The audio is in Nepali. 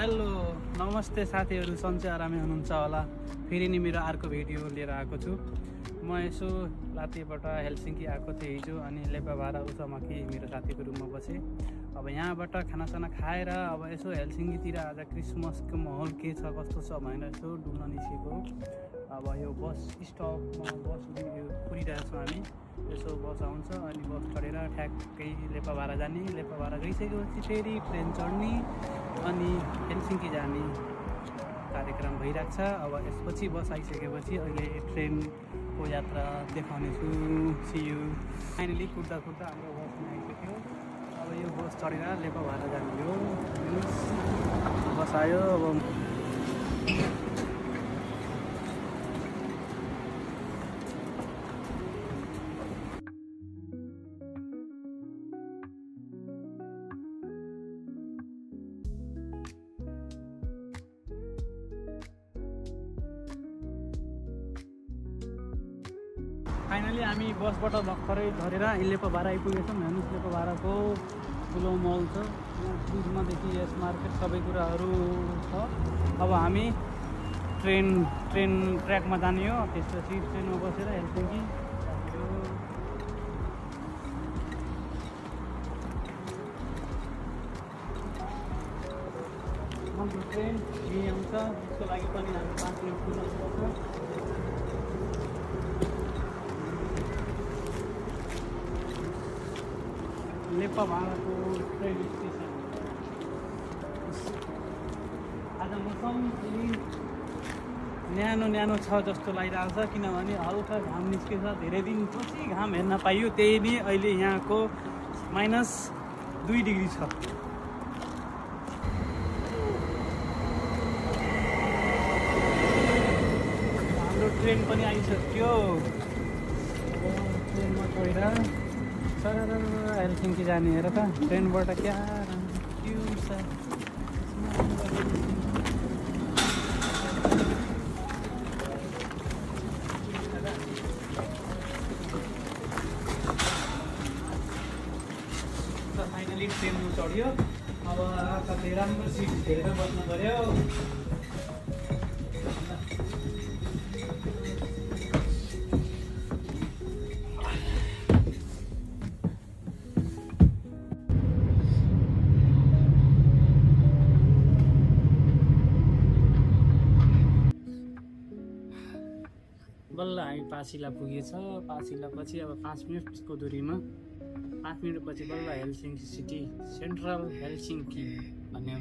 हेलो नमस्ते साथीहरू, सन्चै आरामै हुनुहुन्छ होला। फेरि नि मेरो अर्को भिडियो लिएर आएको छु। म यसो लातेबाट हेलसिङ्की आएको थिएँ हिजो, अनि लेपाभारा उचामाकी मेरो साथीको रुममा बसेँ। अब यहाँबाट खानासाना खाएर अब यसो हेलसिङ्कीतिर आज क्रिसमसको माहौल के छ कस्तो छ भनेर यसो डुल्न निस्केको। अब यो बस स्टपमा बस कुरिरहेको छौँ हामी। यसो बस आउँछ अनि बस चढेर ठ्याक्कै लेपाभारा जाने, लेपाभारा गइसकेपछि फेरि ट्रेन चढ्ने अनि हेलसिङ्की जाने कार्यक्रम भइरहेको छ। अब यसपछि बस आइसकेपछि अहिले ट्रेनको यात्रा देखाउने छु। C you. फाइनली कुद्दा हाम्रो बस आइसक्यो। अब यो बस चढेर लेपाभारा जाने हो। बस आयो। अब फाइनली हामी बसबाट भर्खरै झरेर लेपाभारा आइपुगेछौँ। हेर्नुहोस् लेपाभाराको ठुलो मल छ। यहाँ फ्रिजमादेखि यस मार्केट सबै कुराहरू छ। अब हामी ट्रेन ट्र्याकमा जाने हो। त्यसपछि ट्रेनमा बसेर हेलसिङ्की हाम्रो ट्रेन यहीँ आउँछ। त्यसको लागि पनि हामी 5 मिनट कुर्नुपर्छ। लेपाभाराको ट्रेन स्टेसन आज मौसम अलि न्यानो छ जस्तो लागिरहेको छ, किनभने हल्का घाम निस्केछ। धेरै दिनपछि घाम हेर्न पाइयो। त्यही नै अहिले यहाँको -2 डिग्री छ। हाम्रो ट्रेन पनि आइसक्यो। ट्रेनमा चढेर हेलसिङ्की जाने। हेर त ट्रेनबाट क्या क्यु छ। फाइनली ट्रेनमा चढ्यो। अब कतै राम्रो सिट हेरेर बस्नु पर्यो। बल्ल हामी पासिला पुगेछ। पासिलापछि अब 5 मिनटको दूरीमा 5 मिनटपछि बल्ल हेलसिङ्की सिटी, सेन्ट्रल हेलसिङ्की भन्ने